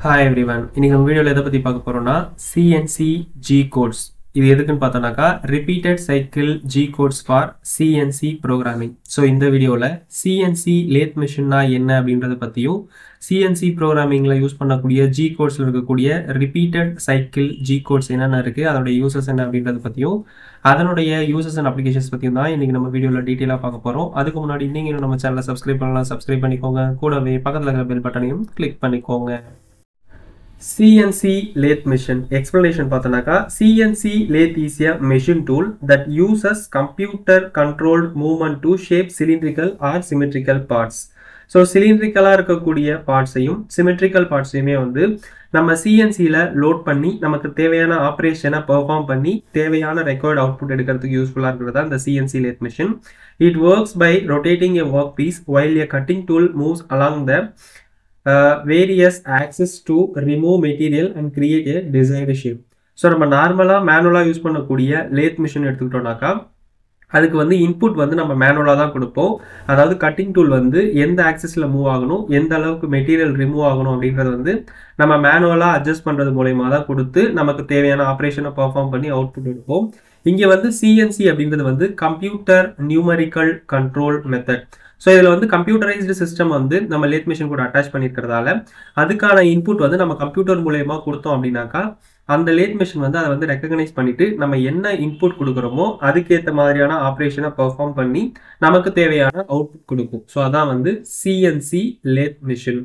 Hi everyone. இன்னைக்கு நம்ம வீடியோல எதை பத்தி பார்க்க போறோம்னா CNC G codes. இது எதுக்குன்னு பார்த்தோம்னாக்கா repeated cycle G codes for CNC programming. So இந்த வீடியோல CNC lathe machineனா என்ன அப்படின்றத பத்தியும் CNC programmingல யூஸ் பண்ணக்கூடிய G codesல இருக்கக்கூடிய repeated cycle G codes என்னென்ன இருக்கு அதோட யூசஸ் என்ன அப்படின்றத பத்தியும் அதனுடைய யூசஸ் அண்ட் அப்ளிகேஷன்ஸ் பத்தியும் தான் இன்னைக்கு நம்ம வீடியோல டீடைலா பார்க்க போறோம். அதுக்கு முன்னாடி நீங்க நம்ம சேனலை சப்ஸ்கிரைப் பண்ணலாம், சப்ஸ்கிரைப் பண்ணிக்கோங்க. கூடவே பக்கத்துல இருக்கிற பெல் பட்டனையும் கிளிக் பண்ணிக்கோங்க. CNC lathe machine explanation பார்த்தோம்னாக்கா CNC lathe is a machine tool that uses computer controlled movement to shape cylindrical or symmetrical parts. So சிலிண்ட்ரிக்கலாக இருக்கக்கூடிய பார்ட்ஸையும் சிமெட்ரிக்கல் பார்ட்ஸையுமே வந்து நம்ம சிஎன்சியில் லோட் பண்ணி நமக்கு தேவையான ஆப்ரேஷனை பெர்ஃபார்ம் பண்ணி தேவையான ரெக்கார்ட் அவுட்புட் எடுக்கிறதுக்கு யூஸ்ஃபுல்லாக இருக்கிறது தான் இந்த CNC lathe machine. It works by rotating a workpiece while a cutting tool moves along the various axes to remove material and create a desired shape. So நம்ம நார்மலாக மேனுவலாக யூஸ் பண்ணக்கூடிய லேத் மிஷின் எடுத்துக்கிட்டோம்னாக்கா அதுக்கு வந்து இன்புட் வந்து நம்ம மேனுவலாக தான் கொடுப்போம். அதாவது கட்டிங் டூல் வந்து எந்த ஆக்சிஸில் மூவ் ஆகணும், எந்த அளவுக்கு மெட்டீரியல் ரிமூவ் ஆகணும் அப்படின்றது வந்து நம்ம மேனுவலாக அட்ஜஸ்ட் பண்ணுறது மூலயமா தான் கொடுத்து நமக்கு தேவையான ஆப்ரேஷனை பெர்ஃபார்ம் பண்ணி அவுட்புட் எடுப்போம். இங்கே வந்து சிஎன்சி அப்படின்றது வந்து computer numerical control method. So இதில் வந்து கம்ப்யூட்டரைஸ்டு சிஸ்டம் வந்து நம்ம லேத் மிஷின் கூட அட்டாச் பண்ணியிருக்கிறதால அதுக்கான இன்புட் வந்து நம்ம கம்ப்யூட்டர் மூலயமா கொடுத்தோம் அப்படின்னாக்கா அந்த லேத் மிஷின் வந்து அதை வந்து ரெக்கக்னைஸ் பண்ணிட்டு நம்ம என்ன இன்புட் கொடுக்குறோமோ அதுக்கேற்ற மாதிரியான ஆப்ரேஷனை பெர்ஃபார்ம் பண்ணி நமக்கு தேவையான அவுட்புட் கொடுக்கும். ஸோ அதான் வந்து சிஎன்சி லேத் மிஷின்.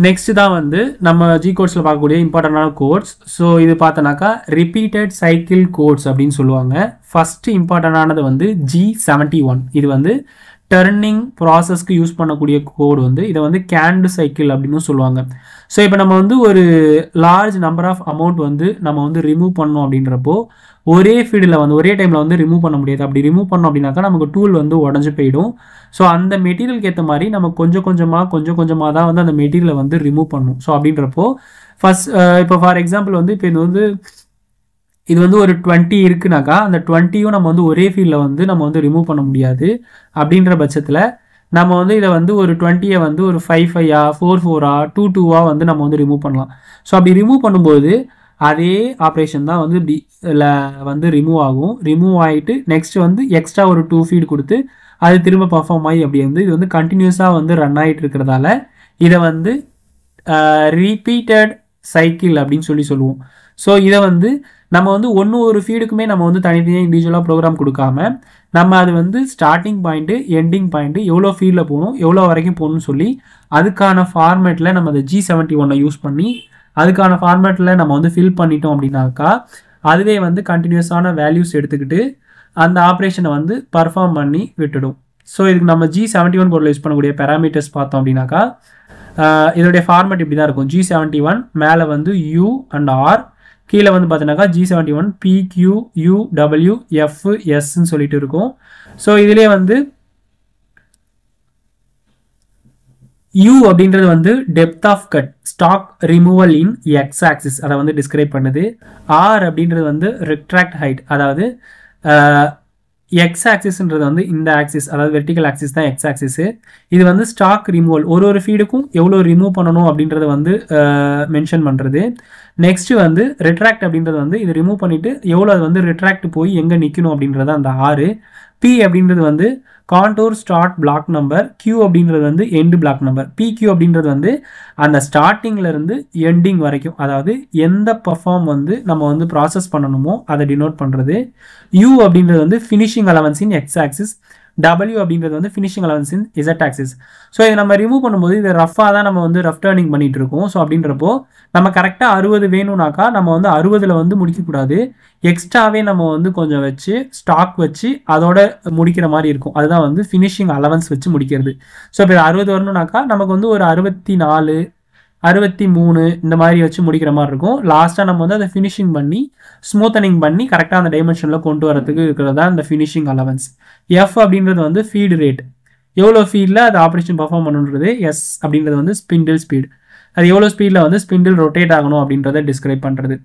நெக்ஸ்ட் தான் வந்து நம்ம ஜி கோட்ஸில் பார்க்கக்கூடிய இம்பார்ட்டண்டான கோட்ஸ். ஸோ இது பார்த்தோன்னாக்கா ரிப்பீட்டட் சைக்கிள் கோட்ஸ் அப்படின்னு சொல்லுவாங்க. ஃபர்ஸ்ட் இம்பார்ட்டண்டானது வந்து G71. இது வந்து டர்னிங் ப்ராசஸ்க்கு யூஸ் பண்ணக்கூடிய கோடு வந்து இதை வந்து கேண்டு சைக்கிள் அப்படின்னு சொல்லுவாங்க. ஸோ இப்போ நம்ம வந்து ஒரு லார்ஜ் நம்பர் ஆஃப் அமௌண்ட் வந்து நம்ம வந்து ரிமூவ் பண்ணோம் அப்படின்றப்போ ஒரே ஃபீல்டில் வந்து ஒரே டைமில் வந்து ரிமூவ் பண்ண முடியாது. அப்படி ரிமூவ் பண்ணோம் அப்படின்னாக்கா நமக்கு டூல் வந்து உடஞ்சி போயிடும். ஸோ அந்த மெட்டீரியலுக்கு ஏற்ற மாதிரி நம்ம கொஞ்சம் கொஞ்சமாக தான் வந்து அந்த மெட்டீரியலை வந்து ரிமூவ் பண்ணணும். ஸோ அப்படின்றப்போ ஃபர்ஸ்ட் இப்போ ஃபார் எக்ஸாம்பிள் வந்து இப்போ இது வந்து ஒரு 20 இருக்குனாக்கா அந்த 20யும் நம்ம வந்து ஒரே ஃபீல்டில் வந்து நம்ம வந்து ரிமூவ் பண்ண முடியாது. அப்படின்ற பட்சத்தில் நம்ம வந்து இதை வந்து ஒரு 20யை வந்து ஒரு 5-5ஆ 4-4ஆ 2-2ஆ வந்து நம்ம வந்து ரிமூவ் பண்ணலாம். ஸோ அப்படி ரிமூவ் பண்ணும்போது அதே ஆப்ரேஷன் தான் வந்து இப்படி வந்து ரிமூவ் ஆகும். ரிமூவ் ஆகிட்டு நெக்ஸ்ட் வந்து எக்ஸ்ட்ரா ஒரு 2 ஃபீட் கொடுத்து அது திரும்ப பர்ஃபார்ம் ஆகி அப்படி வந்து இது வந்து கண்டினியூஸாக வந்து ரன் ஆகிட்டு இருக்கிறதால இதை வந்து ரிப்பீட்டட் சைக்கிள் அப்படின்னு சொல்லுவோம். ஸோ இதை வந்து நம்ம வந்து ஒரு ஃபீடுக்குமே நம்ம வந்து தனித்தனியாக இண்டிவிஜுவலாக ப்ரோக்ராம் கொடுக்காம நம்ம அது வந்து ஸ்டார்டிங் பாயிண்ட்டு எண்டிங் பாயிண்ட்டு எவ்வளோ ஃபீல்டில் போகணும் எவ்வளோ வரைக்கும் போகணும்னு சொல்லி அதுக்கான ஃபார்மேட்டில் நம்ம அந்த G71 யூஸ் பண்ணி அதுக்கான ஃபார்மேட்டில் நம்ம வந்து ஃபில் பண்ணிட்டோம் அப்படின்னாக்கா அதுவே வந்து கண்டினியூஸான வேல்யூஸ் எடுத்துக்கிட்டு அந்த ஆப்ரேஷனை வந்து பர்ஃபார்ம் பண்ணி விட்டுடும். ஸோ இதுக்கு நம்ம G71 பொருள் யூஸ் பண்ணக்கூடிய பேராமீட்டர்ஸ் பார்த்தோம் அப்படின்னாக்கா இதோடைய ஃபார்மேட் இப்படி தான் இருக்கும். G71 மேலே வந்து U அண்ட் R, கீழே வந்து பார்த்தீங்கன்னாக்கா G71 PQ UW FSன்னு சொல்லிட்டு இருக்கும். ஸோ இதுலேயே வந்து U அப்படின்றது வந்து depth of cut stock removal in X axis அதை வந்து டிஸ்கிரைப் பண்ணுது. R அப்படின்றது வந்து ரெக்ட்ராக்ட் ஹைட், அதாவது எக்ஸ் ஆக்சிஸ்ன்றது வந்து இந்த ஆக்சிஸ், அதாவது வெர்டிக்கல் ஆக்சிஸ் தான் எக்ஸ் ஆக்சிஸ். இது வந்து ஸ்டாக் ரிமூவல் ஒரு ஃபீடுக்கும் எவ்வளோ ரிமூவ் பண்ணணும் அப்படின்றத வந்து மென்ஷன் பண்ணுறது. நெக்ஸ்ட் வந்து ரிட்ராக்ட் அப்படின்றது வந்து இது ரிமூவ் பண்ணிவிட்டு எவ்வளோ அது வந்து ரிட்ராக்ட் போய் எங்கே நிற்கணும் அப்படின்றது அந்த 6. P அப்படின்றது வந்து contour start block number, Q அப்படின்றது வந்து எண்டு பிளாக் நம்பர். PQ அப்படின்றது வந்து அந்த ஸ்டார்டிங்லேருந்து எண்டிங் வரைக்கும், அதாவது எந்த பர்ஃபார்ம் வந்து நம்ம வந்து ப்ராசஸ் பண்ணணுமோ அதை டினோட் பண்ணுறது. U அப்படின்றது வந்து finishing allowance in X axis, W அப்படின்றது வந்து ஃபினிஷிங் அலவன்ஸ் இன் இசட் ஆக்சிஸ். ஸோ இதை நம்ம ரிமூவ் பண்ணும்போது இதை ரஃபாக தான் நம்ம வந்து ரஃப் டர்னிங் பண்ணிட்டு இருக்கோம். ஸோ அப்படின்றப்போ நம்ம கரெக்டாக 60 வேணும்னாக்கா நம்ம வந்து 60ல் வந்து முடிக்கக்கூடாது, எக்ஸ்ட்ராவே நம்ம வந்து கொஞ்சம் வச்சு ஸ்டாக் வச்சு அதோட முடிக்கிற மாதிரி இருக்கும். அதுதான் வந்து ஃபினிஷிங் அலவன்ஸ் வச்சு முடிக்கிறது. ஸோ இப்போ 60 வரணும்னாக்கா நமக்கு வந்து ஒரு 64 63 இந்த மாதிரி வச்சு முடிக்கிற மாதிரி இருக்கும். லாஸ்ட்டாக நம்ம வந்து அதை ஃபினிஷிங் பண்ணி ஸ்மூத்தனிங் பண்ணி கரெக்டாக அந்த டைமென்ஷனில் கொண்டு வரதுக்கு இருக்கிறது தான் இந்த ஃபினிஷிங் அலவன்ஸ். F அப்படின்றது வந்து ஃபீடு ரேட், எவ்வளோ ஃபீல்டில் அது ஆப்ரேஷன் பர்ஃபார்ம் பண்ணுன்றது. S அப்படின்றது வந்து ஸ்பிண்டில் ஸ்பீடு, அது எவ்வளோ ஸ்பீடில் வந்து ஸ்பிண்டில் ரொட்டேட் ஆகணும் அப்படின்றத டிஸ்கிரைப் பண்ணுறது.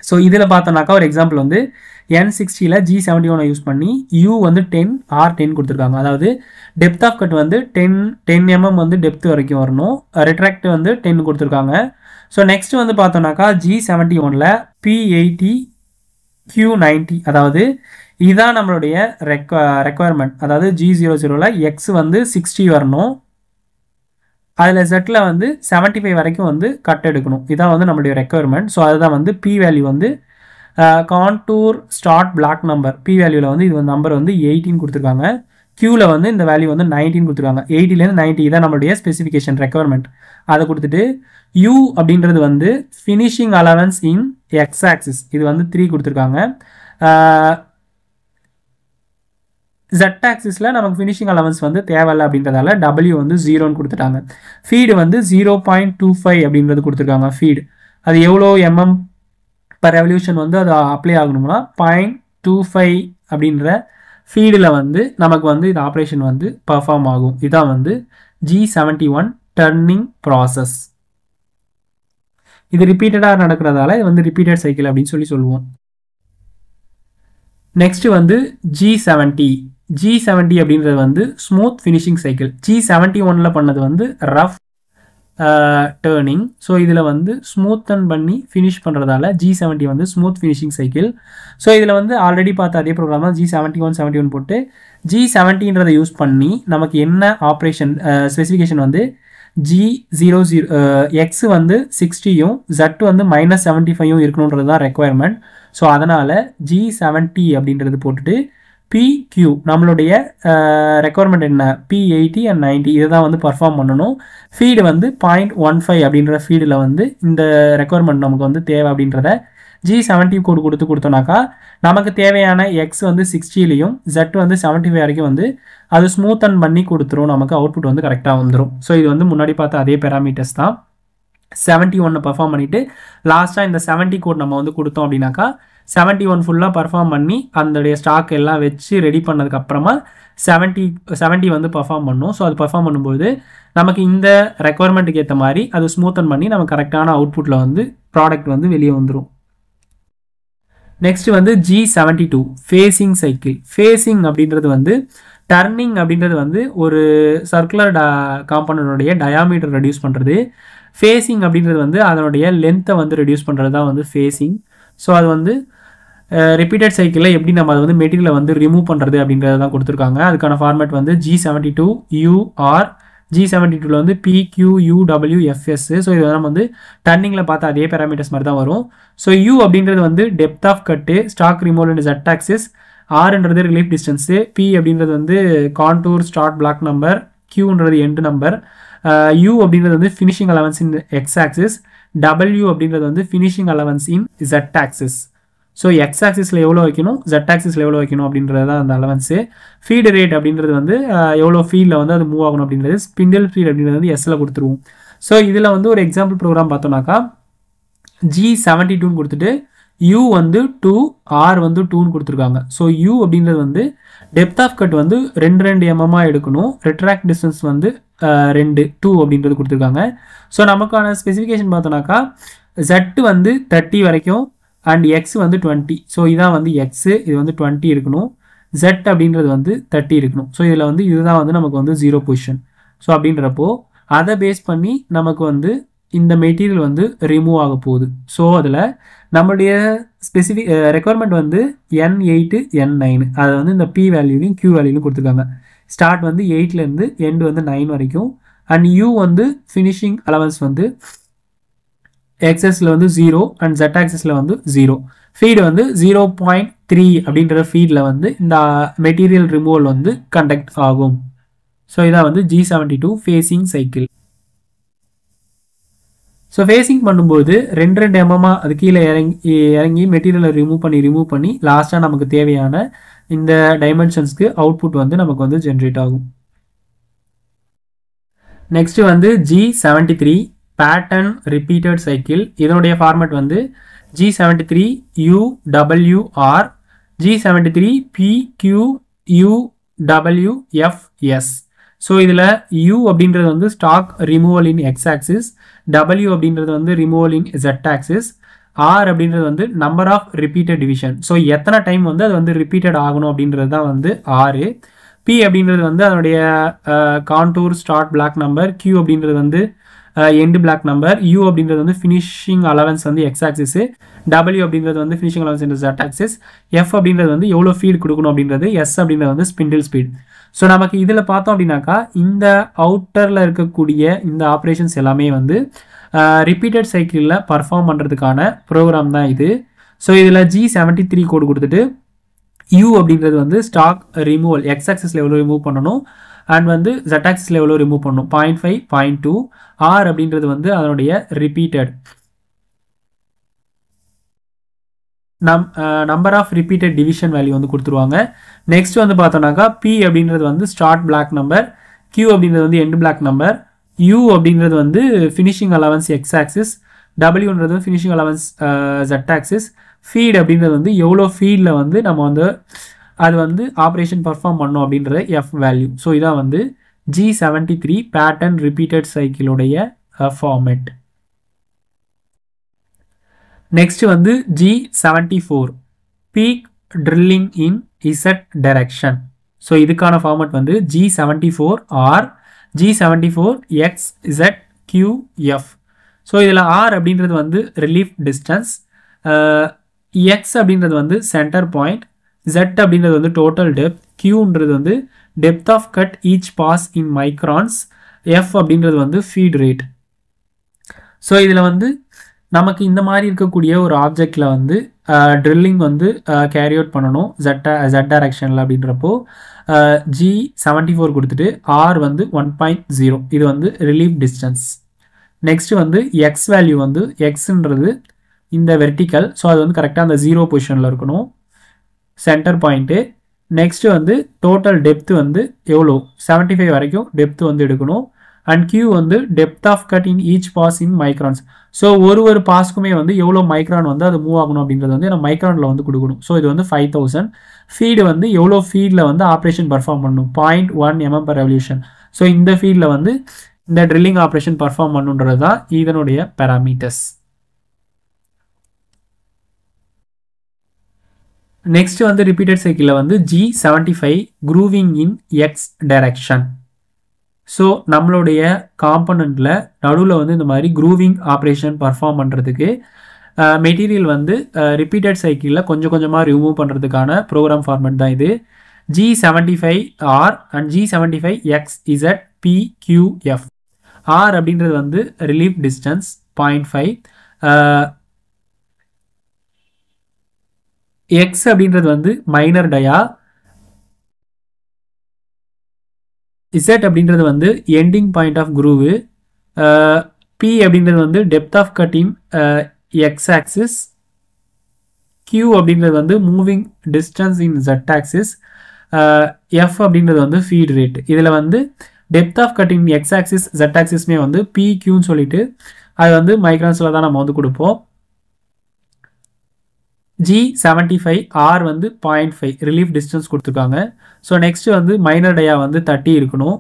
ஸோ இதில் பார்த்தோம்னாக்கா ஒரு எக்ஸாம்பிள் வந்து N60ல் G71 யூஸ் பண்ணி U வந்து 10 கொடுத்துருக்காங்க. அதாவது டெப்த் ஆஃப் கட் வந்து 10 mm வந்து டெப்த் வரைக்கும் வரணும். ரெட்ராக்ட் வந்து 10 கொடுத்துருக்காங்க. ஸோ நெக்ஸ்ட் வந்து பார்த்தோம்னாக்கா G71ல் P80 Q90, அதாவது இதுதான் நம்மளுடைய ரெக்குவயர்மெண்ட். அதாவது G00ல் X வந்து 60 வரணும், அதில் Z வந்து 75 வரைக்கும் வந்து கட் எடுக்கணும். இதான் வந்து நம்மளுடைய ரெக்குவயர்மெண்ட். ஸோ அதுதான் வந்து P வேல்யூ வந்து contour start block number P வேல்யூவில் வந்து இது நம்பர் வந்து 18 கொடுத்துருக்காங்க. Qவில் வந்து இந்த வேல்யூ வந்து 19 கொடுத்துருக்காங்க. 80லேருந்து 90 இதான் நம்மளுடைய ஸ்பெசிஃபிகேஷன் ரெக்குவயர்மெண்ட். அதை கொடுத்துட்டு U அப்படின்றது வந்து finishing allowance in X axis, இது வந்து 3 கொடுத்துருக்காங்க. Z ஆக்சிஸில் நமக்கு ஃபினிஷிங் அலவன்ஸ் வந்து தேவையில்லை அப்படின்றதால W வந்து 0ன்னு கொடுத்துட்டாங்க. ஃபீடு வந்து 0.25 அப்படின்றது கொடுத்துருக்காங்க. ஃபீடு அது எவ்வளோ per revolution வந்து அது அப்ளை ஆகணும்னா 0.25 அப்படின்ற ஃபீடில் வந்து நமக்கு வந்து இது ஆப்ரேஷன் வந்து பர்ஃபார்ம் ஆகும். இதான் வந்து G71 டர்னிங் ப்ராசஸ். இது ரிப்பீட்டடாக நடக்கிறதால இது வந்து ரிப்பீட்டட் சைக்கிள் அப்படின்னு சொல்லுவோம். நெக்ஸ்ட் வந்து G70 அப்படின்றது வந்து ஸ்மூத் ஃபினிஷிங் சைக்கிள். G71ல் பண்ணது வந்து ரஃப் டேர்னிங். ஸோ இதில் வந்து ஸ்மூத்தன் பண்ணி ஃபினிஷ் பண்ணுறதால G70 வந்து ஸ்மூத் ஃபினிஷிங் சைக்கிள். ஸோ இதில் வந்து ஆல்ரெடி பார்த்த அதே ப்ரோக்ராம் தான் G71 போட்டு G70ன்றதை யூஸ் பண்ணி நமக்கு என்ன ஆப்ரேஷன் ஸ்பெசிஃபிகேஷன் வந்து G00 X வந்து 60யும் Z வந்து -75யும் இருக்கணுன்றது தான் ரெக்குவயர்மெண்ட். ஸோ அதனால் G70 அப்படின்றது போட்டுட்டு PQ நம்மளுடைய ரெக்குவயர்மெண்ட் என்ன P80 and 90 இதை தான் வந்து பர்ஃபார்ம் பண்ணணும். ஃபீடு வந்து 0.15 அப்படின்ற ஃபீடில் வந்து இந்த ரெக்குவயர்மெண்ட் நமக்கு வந்து தேவை அப்படின்றத G70 கோடு கொடுத்தோம்னாக்கா நமக்கு தேவையான X வந்து 60லையும் Z வந்து 75 வரைக்கும் வந்து அது ஸ்மூத்தன் பண்ணி கொடுத்துரும். நமக்கு அவுட்புட் வந்து கரெக்டாக வந்துடும். ஸோ இது வந்து முன்னாடி பார்த்த அதே பேராமீட்டர்ஸ் தான். 71 பர்ஃபார்ம் பண்ணிவிட்டு லாஸ்ட்டாக இந்த 70 கோட் நம்ம வந்து கொடுத்தோம் அப்படின்னாக்கா 71 ஃபுல்லாக பர்ஃபார்ம் பண்ணி அதோடைய ஸ்டாக் எல்லாம் வச்சு ரெடி பண்ணதுக்கப்புறமா 70 வந்து பர்ஃபார்ம் பண்ணும். ஸோ அது பர்ஃபார்ம் பண்ணும்போது நமக்கு இந்த ரெக்குவயர்மெண்ட்டுக்கு ஏற்ற மாதிரி அது ஸ்மூத்தன் பண்ணி நமக்கு கரெக்டான அவுட்புட்டில் வந்து ப்ராடக்ட் வந்து வெளியே வந்துடும். நெக்ஸ்ட் வந்து G72 ஃபேஸிங் சைக்கிள். ஃபேஸிங் அப்படின்றது வந்து டர்னிங் அப்படின்றது வந்து ஒரு சர்க்குலர் காம்பனன்டோடைய டயாமீட்டர் ரெடியூஸ் பண்ணுறது. ஃபேஸிங் அப்படின்றது வந்து அதனுடைய லென்த்தை வந்து ரெடியூஸ் பண்ணுறது தான் வந்து ஃபேஸிங். ஸோ அது வந்து ரிப்பீட்டட் சைக்கிளில் எப்படி நம்ம அதை வந்து மெட்டீரியலை வந்து ரிமூவ் பண்ணுறது அப்படின்றத தான் கொடுத்துருக்காங்க. அதுக்கான ஃபார்மேட் வந்து G72 UR. G72ல் வந்து PQUWFS. ஸோ இது நம்ம வந்து டர்னிங்கில் பார்த்தா அதே பேராமீட்டர்ஸ் மாதிரி தான் வரும். ஸோ U அப்படின்றது வந்து depth of cut, stock removal and Z axis, Rன்றது ரிலீஃப் டிஸ்டன்ஸு, P அப்படின்றது வந்து கான்டூர் ஸ்டார்ட் பிளாக் நம்பர், Qன்றது எண்ட் நம்பர், U அப்படின்றது வந்து finishing allowance in X axis, W அப்படின்றது வந்து finishing allowance in Z axis. So X ஆக்சிஸில் எவ்வளோ வைக்கணும், Z ஆக்சிஸில் எவ்வளோ வைக்கணும் அப்படின்றது தான் அந்த அலவன்ஸு. ஃபீடு ரேட் அப்படின்றது வந்து எவ்வளோ ஃபீல்டில் வந்து அது மூவ் ஆகணும் அப்படின்றது, ஸ்பிண்டில் ஃபீட் அப்படின்றது வந்து எஸ்ஸில் கொடுத்துருவோம். ஸோ இதில் வந்து ஒரு எக்ஸாம்பிள் ப்ரோக்ராம் பார்த்தோம்னாக்கா G72ன்னு கொடுத்துட்டு U வந்து 2, R வந்து 2ன்னு கொடுத்துருக்காங்க. ஸோ U அப்படின்றது வந்து டெப்த் ஆஃப் கட் வந்து 2 mm எடுக்கணும், ரெட்ராக்ட் டிஸ்டன்ஸ் வந்து 2 அப்படின்றது கொடுத்துருக்காங்க. ஸோ நமக்கான ஸ்பெசிஃபிகேஷன் பார்த்தோம்னாக்கா Z வந்து 30 வரைக்கும் அண்ட் X வந்து 20. ஸோ இதான் வந்து X, இது வந்து 20 இருக்கணும், Z அப்படின்றது வந்து 30 இருக்கணும். ஸோ இதில் வந்து இதுதான் வந்து நமக்கு வந்து 0 பொசிஷன். ஸோ அப்படின்றப்போ அதை பேஸ் பண்ணி நமக்கு வந்து இந்த மெட்டீரியல் வந்து ரிமூவ் ஆக போகுது. ஸோ அதில் நம்மளுடைய ஸ்பெசிஃபிக் ரெக்குவயர்மெண்ட் வந்து N8 N9, அதை வந்து இந்த P வேல்யூலையும் Q வேல்யூலையும் கொடுத்துருக்காங்க. ஸ்டார்ட் வந்து 8லேருந்து எண்டு வந்து 9 வரைக்கும். அண்ட் U வந்து ஃபினிஷிங் அலவன்ஸ் வந்து எக்ஸஸில் வந்து 0 அண்ட் Z ஆக்சிஸில் வந்து 0. ஃபீடு வந்து 0.3 அப்படின்ற ஃபீடில் வந்து இந்த மெட்டீரியல் ரிமூவல் வந்து கண்டக்ட் ஆகும். ஸோ இதான் வந்து G72 facing cycle. So facing பண்ணும்போது 2 mm அது கீழே இறங்கி மெட்டீரியலை ரிமூவ் பண்ணி லாஸ்ட்டாக நமக்கு தேவையான இந்த டைமென்ஷன்ஸ்க்கு அவுட்புட் வந்து நமக்கு வந்து ஜென்ரேட் ஆகும். நெக்ஸ்ட் வந்து G73 பேட்டர்ன் ரிப்பீட்டட் சைக்கிள். இதனுடைய ஃபார்மேட் வந்து G73 UWR, G73 PQUWFS. So இதில் U அப்படின்றது வந்து stock removal in X axis, W அப்படின்றது வந்து ரிமூவல் இன் Z ஆக்சிஸ், ஆர் அப்படின்றது வந்து number of repeated division. So எத்தனை டைம் வந்து அது வந்து ரிப்பீட்டட் ஆகணும் அப்படின்றது தான் வந்து ஆறு. பி அப்படின்றது வந்து அதனுடைய contour start block number, Q அப்படின்றது வந்து எண்டு பிளாக் நம்பர், யூ அப்படின்றது வந்து ஃபினிஷிங் அலவன்ஸ் வந்து எக்ஸ் ஆக்சிஸ், டபிள்யூ அப்படின்றது வந்து ஃபினிஷிங் அலவன்ஸ் இந்த ஜெட் ஆக்சிஸ், எஃப் அப்படின்றது வந்து எவ்வளோ ஃபீட் கொடுக்கணும் அப்படின்றது, எஸ் அப்படின்றது வந்து ஸ்பிண்டில் ஸ்பீட். ஸோ நமக்கு இதில் பார்த்தோம் அப்படின்னாக்கா இந்த அவுட்டரில் இருக்கக்கூடிய இந்த ஆப்ரேஷன்ஸ் எல்லாமே வந்து ரிப்பீட்டட் சைக்கிளில் பர்ஃபார்ம் பண்ணுறதுக்கான ப்ரோக்ராம் தான் இது. ஸோ இதில் G73 கோடு கொடுத்துட்டு யூ அப்படின்றது வந்து ஸ்டாக் ரிமூவல் எக்ஸ் ஆக்சிஸில் எவ்வளோ ரிமூவ் பண்ணணும் அண்ட் வந்து ஜெட் ஆக்சிஸில் எவ்வளோ ரிமூவ் பண்ணணும் 0.5 0.2. ஆர் அப்படின்றது வந்து அதனுடைய repeated number of repeated division value வந்து கொடுத்துருவாங்க. நெக்ஸ்ட் வந்து பார்த்தோம்னாக்கா பி அப்படின்றது வந்து ஸ்டார்ட் பிளாக் நம்பர், கியூ அப்படின்றது வந்து எண்ட் பிளாக் நம்பர், யூ அப்படின்றது வந்து ஃபினிஷிங் அலவன்ஸ் எக்ஸ் ஆக்சிஸ், டபிள்யூன்றது finishing allowance Z axis, feed அப்படின்றது வந்து எவ்வளோ ஃபீடில் வந்து நம்ம வந்து அது வந்து ஆப்ரேஷன் பர்ஃபார்ம் பண்ணோம் அப்படின்றது எஃப் வேல்யூ. ஸோ இதான் வந்து G73 பேட்டர்ன் ரிப்பீட்டட் சைக்கிளுடைய ஃபார்மேட். நெக்ஸ்ட் வந்து G74 peck drilling in Z direction. So இதுக்கான ஃபார்மேட் வந்து G74 R, G74 X Z Q F. So இதில் ஆர் அப்படின்றது வந்து ரிலீஃப் டிஸ்டன்ஸ், எக்ஸ் அப்படின்றது வந்து சென்டர் பாயிண்ட், ஜெட் அப்படின்றது வந்து டோட்டல் டெப்த், கியூன்றது வந்து depth of cut each pass in microns, F அப்படின்றது வந்து ஃபீட் ரேட். ஸோ இதில் வந்து நமக்கு இந்த மாதிரி இருக்கக்கூடிய ஒரு ஆப்ஜெக்டில் வந்து ட்ரில்லிங் வந்து கேரி அவுட் பண்ணணும் ஜெட் டைரக்ஷனில் அப்படின்றப்போ G74 கொடுத்துட்டு ஆர் வந்து 1.0 இது வந்து ரிலீஃப் டிஸ்டன்ஸ். நெக்ஸ்ட் வந்து எக்ஸ் வேல்யூ வந்து எக்ஸ்ன்றது இந்த வெர்டிக்கல், ஸோ அது வந்து கரெக்டாக அந்த 0 பொசிஷனில் இருக்கணும் சென்டர் பாயிண்ட்டு. நெக்ஸ்ட் வந்து டோட்டல் டெப்த் வந்து எவ்வளோ 75 வரைக்கும் டெப்த் வந்து எடுக்கணும். அண்ட் கியூ வந்து depth of cut in each pass in microns. So ஒரு பாஸ்க்குமே வந்து எவ்வளோ மைக்ரான் வந்து அது மூவ் ஆகணும் அப்படின்றது வந்து நம்ம மைக்ரானில் வந்து கொடுக்கணும். ஸோ இது வந்து 5000. ஃபீடு வந்து எவ்வளோ ஃபீடில் வந்து ஆப்ரேஷன் பர்ஃபார்ம் பண்ணணும் 0.1 mm/revolution. ஸோ இந்த ஃபீல்டில் வந்து இந்த ட்ரில்லிங் ஆப்ரேஷன் பர்ஃபார்ம் பண்ணுன்றது தான் இதனுடைய பேராமீட்டர்ஸ். நெக்ஸ்ட் வந்து ரிப்பீட்டட் சைக்கிளில் வந்து G75 க்ரூவிங் இன் எக்ஸ் டைரக்ஷன். ஸோ நம்மளுடைய காம்பனண்ட்டில் நடுவில் வந்து இந்த மாதிரி க்ரூவிங் ஆப்ரேஷன் பர்ஃபார்ம் பண்ணுறதுக்கு மெட்டீரியல் வந்து ரிப்பீட்டட் சைக்கிளில் கொஞ்சம் கொஞ்சமாக ரிமூவ் பண்ணுறதுக்கான ப்ரோக்ராம் ஃபார்மேட் தான் இது. G75 R and G75 X Z P Q F. R அப்படின்றது வந்து ரிலீஃப் டிஸ்டன்ஸ் 0.5, எக்ஸ் அப்படின்றது வந்து மைனர் டயா, இசட் அப்படின்றது வந்து ending point of groove, P அப்படின்றது வந்து depth of cutting X axis, Q அப்படின்றது வந்து moving distance in Z axis, F அப்படின்றது வந்து ஃபீட் ரேட். இதில் வந்து depth of cutting X axis Z ஆக்சிஸ்மே வந்து பி கியூன்னு சொல்லிட்டு அது வந்து மைக்ரான்ஸில் தான் நம்ம வந்து கொடுப்போம். G75 ஆர் வந்து 0.5 ரிலீஃப் டிஸ்டன்ஸ் கொடுத்துருக்காங்க. ஸோ நெக்ஸ்ட் வந்து மைனர் டயா வந்து 30 இருக்கணும்.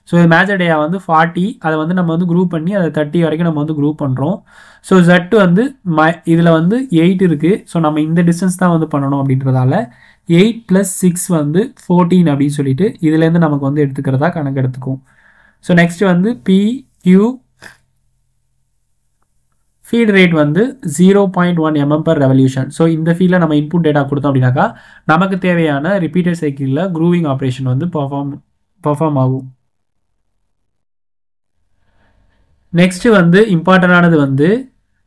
ஸோ மேஜர் டயா வந்து 40, அதை வந்து நம்ம வந்து குரூப் பண்ணி அதை 30 வரைக்கும் நம்ம வந்து குரூப் பண்ணுறோம். ஸோ ஜெட் வந்து இதில் வந்து 8 இருக்குது. ஸோ நம்ம இந்த டிஸ்டன்ஸ் தான் வந்து பண்ணணும் அப்படின்றதால 8 + 6 வந்து 14 அப்படின்னு சொல்லிட்டு இதுலேருந்து நமக்கு வந்து எடுத்துக்கிறதா கணக்கு எடுத்துக்கும். ஸோ நெக்ஸ்ட் வந்து PQ ஃபீட் ரேட் வந்து 0.1 mm/revolution. ஸோ இந்த ஃபீல்டில் நம்ம இன்புட் டேட்டா கொடுத்தோம் அப்படின்னாக்கா நமக்கு தேவையான ரிப்பீட்டட் சைக்கிளில் க்ரூவிங் ஆப்ரேஷன் வந்து பர்ஃபார்ம் ஆகும். நெக்ஸ்ட் வந்து இம்பார்ட்டண்டானது வந்து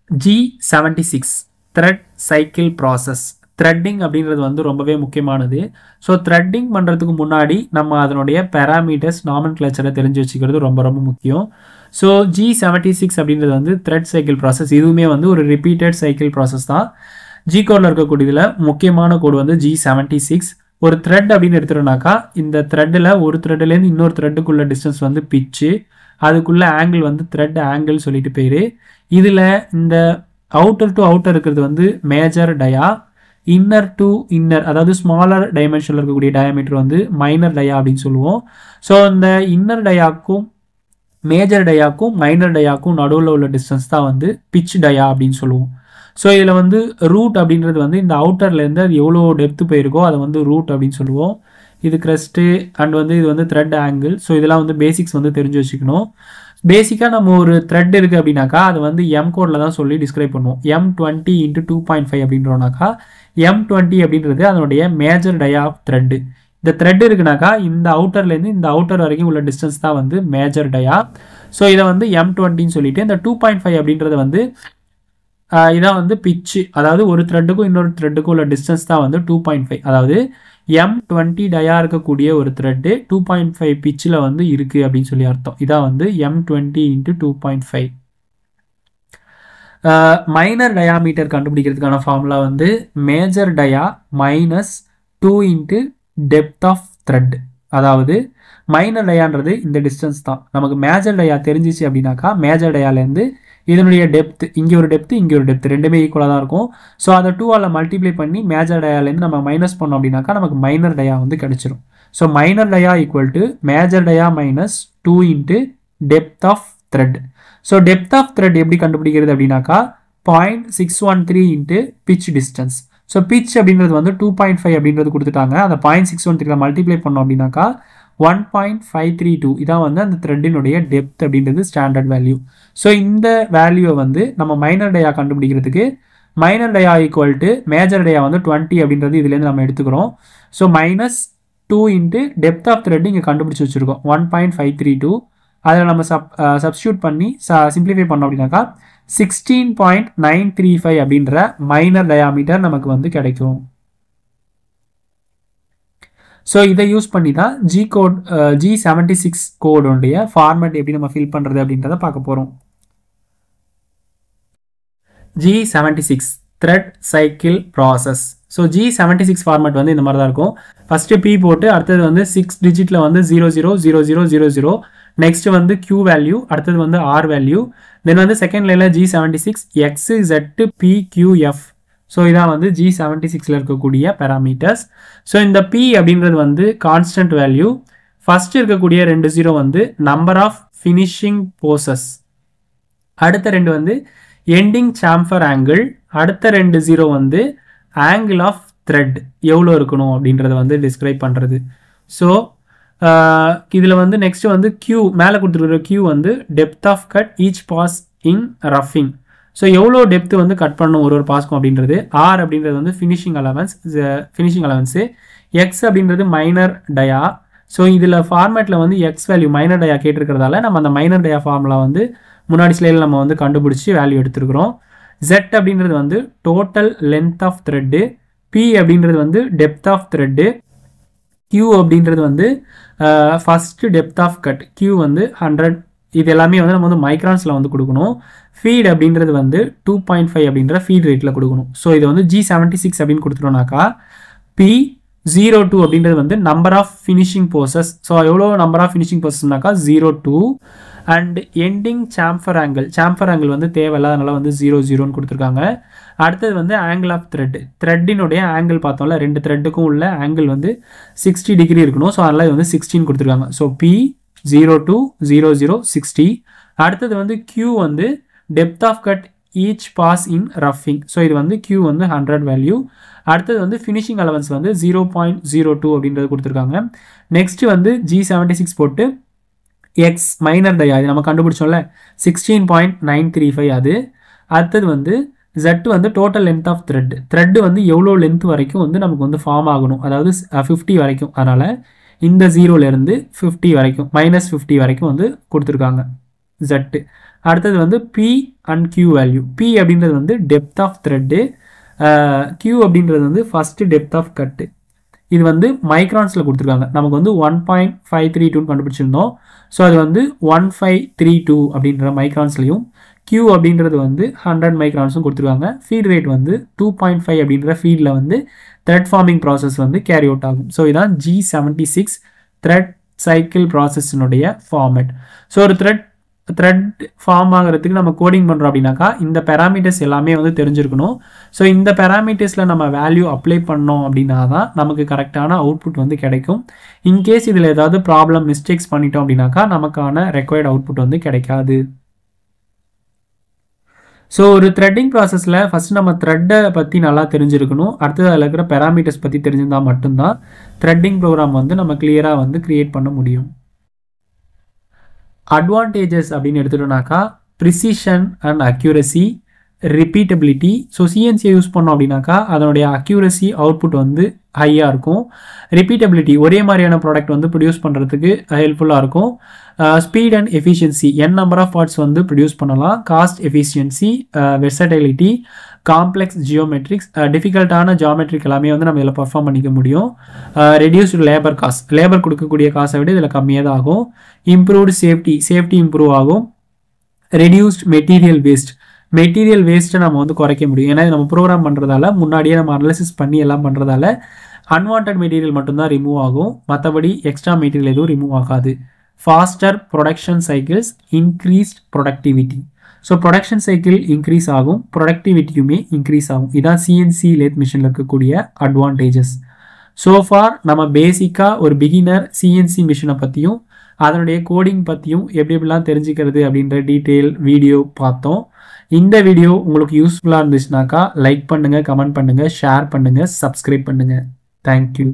G76 thread cycle process. Threading அப்படின்றது வந்து ரொம்பவே முக்கியமானது. ஸோ த்ரெட்டிங் பண்ணுறதுக்கு முன்னாடி நம்ம அதனுடைய பேராமீட்டர்ஸ் நாமென்க்ளேச்சரை தெரிஞ்சு வச்சுக்கிறது ரொம்ப ரொம்ப முக்கியம். ஸோ G76 அப்படின்றது வந்து த்ரெட் சைக்கிள் ப்ராசஸ். இதுவுமே வந்து ஒரு ரிப்பீட்டட் சைக்கிள் ப்ராசஸ் தான். ஜி கோடில் இருக்கக்கூடியதில் முக்கியமான கோடு வந்து G76. ஒரு த்ரெட் அப்படின்னு எடுத்துட்டோம்னாக்கா இந்த த்ரெட்டில் ஒரு த்ரெட்லேருந்து இன்னொரு த்ரெட்டுக்குள்ள டிஸ்டன்ஸ் வந்து பிச்சு, அதுக்குள்ள ஆங்கிள் வந்து த்ரெட் ஆங்கிள் சொல்லிட்டு பேர். இதில் இந்த அவுட்டர் டு அவுட்டர் இருக்கிறது வந்து மேஜர் டயா, இன்னர் டு இன்னர் அதாவது ஸ்மாலர் டைமென்ஷனில் இருக்கக்கூடிய டயாமீட்டர் வந்து மைனர் டயா அப்படின்னு சொல்லுவோம். ஸோ இந்த இன்னர் டயாக்கும் மேஜர் டயாக்கும் மைனர் டயாக்கும் நடுவில் உள்ள டிஸ்டன்ஸ் தான் வந்து பிச் டயா அப்படின்னு சொல்லுவோம். ஸோ இதில் வந்து ரூட் அப்படின்றது வந்து இந்த அவுட்டர்லேருந்து அது எவ்வளோ டெப்த்து போயிருக்கோ அதை வந்து ரூட் அப்படின்னு சொல்லுவோம். இது க்ரஸ்ட்டு அண்ட் வந்து இது வந்து த்ரெட் ஆங்கிள். ஸோ இதெல்லாம் வந்து பேசிக்ஸ் வந்து தெரிஞ்சு வச்சுக்கணும். பேசிக்காக நம்ம ஒரு த்ரெட் இருக்குது அப்படின்னாக்கா அது வந்து எம் கோடில் தான் சொல்லி டிஸ்கிரைப் பண்ணுவோம். M20 × 2.5 அப்படின்றோம்னாக்கா M20 அப்படின்றது அதனுடைய மேஜர் டயா ஆஃப் த்ரெட்டு. இந்த த்ரெட் இருக்குனாக்கா இந்த அவுட்டர்லேருந்து இந்த அவுட்டர் வரைக்கும் உள்ள டிஸ்டன்ஸ் தான் வந்து மேஜர் டயா. ஸோ இதை வந்து M20ன்னு சொல்லிட்டு இந்த 2.5 அப்படின்றது வந்து இதான் வந்து பிச்சு. அதாவது ஒரு த்ரெட்டுக்கும் இன்னொரு த்ரெட்டுக்கும் உள்ள டிஸ்டன்ஸ் தான் வந்து 2.5. அதாவது M20 டயா இருக்கக்கூடிய ஒரு த்ரெட்டு 2.5 பிச்சில் வந்து இருக்குது அப்படின்னு சொல்லி அர்த்தம். இதான் வந்து M20 × 2.5. மைனர் டயாமீட்டர் கண்டுபிடிக்கிறதுக்கான ஃபார்முலா வந்து major dia minus 2 × depth of thread. அதாவது மைனர் டயான்றது இந்த டிஸ்டன்ஸ் தான். நமக்கு மேஜர் டயா தெரிஞ்சிச்சு அப்படின்னாக்கா மேஜர் டயாலேருந்து இதனுடைய டெப்த், இங்கே ஒரு டெப்த் இங்கே ஒரு டெப்த் ரெண்டுமே ஈக்குவலாக தான் இருக்கும். ஸோ அதை 2ஆல் மல்டிப்ளை பண்ணி மேஜர் டயாலேருந்து நம்ம மைனஸ் பண்ணோம் அப்படின்னாக்கா நமக்கு மைனர் டயா வந்து கிடச்சிரும். So minor dia equal to major dia minus 2 × depth of thread. So depth of thread எப்படி கண்டுபிடிக்கிறது அப்படின்னாக்கா 0.613 × பிச் டிஸ்டன்ஸ். ஸோ பிச் அப்படின்றது வந்து 2.5 அப்படின்றது கொடுத்துட்டாங்க. அதை 0.613 மல்டிப்ளை பண்ணோம் அப்படின்னாக்கா 1.532 இதான் வந்து அந்த த்ரெட்டினுடைய டெப்த் அப்படின்றது ஸ்டாண்டர்ட் வேல்யூ. ஸோ இந்த வேல்யூவை வந்து நம்ம மைனர் டயா கண்டுபிடிக்கிறதுக்கு minor dia equal to major டயா வந்து 20 அப்படின்றது இதுலேருந்து நம்ம எடுத்துக்கிறோம். ஸோ -2 × டெப்த் ஆஃப் த்ரெட் இங்கே கண்டுபிடிச்சி வச்சுருக்கோம் 1.532. அதில் நம்ம சப்ஸ்டியூட் பண்ணி சிம்பிளிஃபை பண்ணோம் அப்படின்னாக்கா 16.935 அப்படின்ற மைனர் டயாமீட்டர் நமக்கு வந்து கிடைக்கும். ஸோ இதை யூஸ் பண்ணி தான் G76 கோடுடைய ஃபார்மேட் எப்படி நம்ம ஃபில் பண்ணுறது அப்படின்றத பார்க்க போகிறோம். G76 thread cycle process. So G76 format வந்து இந்த மாதிரி தான் இருக்கும். ஃபஸ்ட்டு P போட்டு அடுத்தது வந்து 6 டிஜிட்டில் வந்து 000000, நெக்ஸ்ட் வந்து Q வேல்யூ, அடுத்தது வந்து R வேல்யூ, தென் வந்து செகண்ட் லைனில் G76 XZPQF. ஸோ இதான் வந்து G76ல் இருக்கக்கூடிய பேராமீட்டர்ஸ். ஸோ இந்த P அப்படின்றது வந்து கான்ஸ்டன்ட் வேல்யூ. ஃபஸ்ட்டு இருக்கக்கூடிய 2 0 வந்து நம்பர் ஆஃப் ஃபினிஷிங் போசஸ், அடுத்த 2 வந்து எண்டிங் சாம்பர் ஆங்கிள், அடுத்த 2 0 வந்து ஆங்கிள் ஆஃப் த்ரெட் எவ்வளோ இருக்கணும் அப்படின்றத வந்து டிஸ்கிரைப் பண்ணுறது. ஸோ இதில் வந்து நெக்ஸ்ட் வந்து Q மேலே கொடுத்துருக்குற Q வந்து depth of cut each pass in ரஃபிங். ஸோ எவ்வளோ டெப்த்து வந்து கட் பண்ணணும் ஒரு பாஸ்க்கும் அப்படின்றது. R அப்படின்றது வந்து ஃபினிஷிங் அலவன்ஸு. எக்ஸ் அப்படின்றது மைனர் டயா. ஸோ இதில் ஃபார்மேட்டில் வந்து எக்ஸ் வேல்யூ மைனர் டயா கேட்டிருக்கிறதால நம்ம அந்த மைனர் டயா ஃபார்முலா வந்து முன்னாடி ஸ்லைடில் நம்ம வந்து கண்டுபிடிச்சி வேல்யூ எடுத்துருக்குறோம். Z அப்படின்றது வந்து total length of thread. P அப்படின்றது வந்து டெப்த் ஆஃப் த்ரெட்டு. Q அப்படின்றது வந்து first depth of cut. Q வந்து 100. இது எல்லாமே வந்து நம்ம வந்து மைக்ரான்ஸில் வந்து கொடுக்கணும். ஃபீட் அப்படின்றது வந்து 2.5 அப்படின்ற ஃபீட் ரேட்டில் கொடுக்கணும். ஸோ இது வந்து G76 அப்படின்னு கொடுத்துட்டோம்னாக்கா P02 அப்படின்றது வந்து number of finishing passes. So எவ்வளோ நம்பர் ஆஃப் ஃபினிஷிங் போசஸ்னாக்கா 02. அண்ட் எண்டிங் சாம்பர் ஆங்கிள் வந்து தேவையில்லாதனால வந்து 00ன்னு கொடுத்துருக்காங்க. அடுத்தது வந்து ஆங்கிள் ஆஃப் த்ரெட்டினுடைய ஆங்கிள் பார்த்தோம்ல, 2 த்ரெட்டுக்கும் உள்ள ஆங்கிள் வந்து 60 டிகிரி இருக்கணும். ஸோ அதனால் இது வந்து 16 கொடுத்துருக்காங்க. So P02 00 60. அடுத்தது வந்து Q வந்து depth of cut each pass in ரஃபிங். ஸோ இது வந்து Q வந்து 100 வேல்யூ. அடுத்தது வந்து ஃபினிஷிங் அலவன்ஸ் வந்து 0.02 அப்படின்றது கொடுத்துருக்காங்க. நெக்ஸ்ட் வந்து G76 போட்டு எக்ஸ் மைனர் டயா இது நம்ம கண்டுபிடிச்சோம்ல 16.935 அது. அடுத்தது வந்து Z வந்து டோட்டல் லென்த் ஆஃப் த்ரெட் வந்து எவ்வளோ லென்த் வரைக்கும் வந்து நமக்கு வந்து ஃபார்ம் ஆகணும், அதாவது 50 வரைக்கும். அதனால் இந்த 0லேருந்து 50 வரைக்கும் -50 வரைக்கும் வந்து கொடுத்துருக்காங்க Z. அடுத்தது வந்து P and Q value. P அப்படின்றது வந்து டெப்த் ஆஃப் த்ரெட்டு, Q அப்படின்றது வந்து ஃபஸ்ட்டு டெப்த் ஆஃப் கட்டு. இது வந்து மைக்ரான்ஸில் கொடுத்துருக்காங்க. நமக்கு வந்து 1.532 கண்டுபிடிச்சிருந்தோம். ஸோ அது வந்து 1532 அப்படின்ற மைக்ரான்ஸ்லையும், Q அப்படின்றது வந்து 100 மைக்ரான்ஸும் கொடுத்துருக்காங்க. ஃபீட் ரேட் வந்து 2.5 அப்படின்ற ஃபீடில் வந்து த்ரெட் ஃபார்மிங் ப்ராசஸ் வந்து கேரி அவுட் ஆகும். ஸோ இதான் G76 த்ரெட் சைக்கிள் ப்ராசஸினுடைய ஃபார்மேட். ஸோ ஒரு த்ரெட் ஃபார்ம் ஆகிறதுக்கு நம்ம கோடிங் பண்ணுறோம் அப்படின்னாக்கா இந்த பேராமீட்டர்ஸ் எல்லாமே வந்து தெரிஞ்சிருக்கணும். ஸோ இந்த பேராமீட்டர்ஸில் நம்ம வேல்யூ அப்ளை பண்ணோம் அப்படின்னா தான் நமக்கு கரெக்டான அவுட்புட் வந்து கிடைக்கும். இன்கேஸ் இதில் ஏதாவது ப்ராப்ளம் மிஸ்டேக்ஸ் பண்ணிட்டோம் அப்படின்னாக்கா நமக்கான ரெக்வயர்ட் அவுட்புட் வந்து கிடைக்காது. ஸோ ஒரு த்ரெட்டிங் ப்ராசஸில் ஃபஸ்ட் நம்ம த்ரெட்டை பற்றி நல்லா தெரிஞ்சிருக்கணும். அடுத்தது அதில் இருக்கிற பேராமீட்டர்ஸ் பற்றி தெரிஞ்சிருந்தால் மட்டும்தான் த்ரெட்டிங் ப்ரோக்ராம் வந்து நம்ம கிளியராக வந்து கிரியேட் பண்ண முடியும். அட்வான்டேஜஸ் அப்படின்னு எடுத்துட்டோம்னாக்கா precision and accuracy, repeatability. So சிஎன்சியை யூஸ் பண்ணோம் அப்படின்னாக்கா அதனுடைய அக்யூரசி அவுட்புட் வந்து ஹையாக இருக்கும். ரிப்பீட்டபிலிட்டி, ஒரே மாதிரியான ப்ராடக்ட் வந்து ப்ரொடியூஸ் பண்ணுறதுக்கு ஹெல்ப்ஃபுல்லாக இருக்கும். Speed and efficiency, number of parts வந்து ப்ரொடியூஸ் பண்ணலாம். Cost efficiency, versatility, complex geometrics, டிஃபிகல்ட்டான ஜியோமெட்ரிக் எல்லாமே வந்து நம்ம இதில் பர்ஃபார்ம் பண்ணிக்க முடியும். ரெடியூஸ்டு லேபர் காஸ்ட், லேபர் கொடுக்கக்கூடிய காசை விட இதில் கம்மியாக தான் ஆகும். இம்ப்ரூவ்டு சேஃப்டி இம்ப்ரூவ் ஆகும். ரெடியூஸ்ட் மெட்டீரியல் வேஸ்ட்டை நம்ம வந்து குறைக்க முடியும். ஏன்னா நம்ம ப்ரோக்ராம் பண்ணுறதால முன்னாடியே நம்ம அனலிசிஸ் பண்ணி எல்லாம் பண்ணுறதால அன்வான்ட் மெட்டீரியல் மட்டும்தான் ரிமூவ் ஆகும், மற்றபடி எக்ஸ்ட்ரா மெட்டீரியல் எதுவும் ரிமூவ் ஆகாது. Faster production cycles, increased productivity. So production cycle increase ஆகும், ப்ரொடக்டிவிட்டியுமே இன்க்ரீஸ் ஆகும். இதான் சிஎன்சி லேத் மிஷினில் இருக்கக்கூடிய அட்வான்டேஜஸ். ஸோ ஃபார் நம்ம பேசிக்காக ஒரு பிகினர் சிஎன்சி மிஷினை பற்றியும் அதனுடைய கோடிங் பற்றியும் எப்படிலாம் தெரிஞ்சுக்கிறது அப்படின்ற டீட்டெயில் வீடியோ பார்த்தோம். இந்த வீடியோ உங்களுக்கு யூஸ்ஃபுல்லாக இருந்துச்சுனாக்கா லைக் பண்ணுங்கள், கமெண்ட் பண்ணுங்கள், ஷேர் பண்ணுங்கள், சப்ஸ்கிரைப் பண்ணுங்கள். தேங்க்யூ.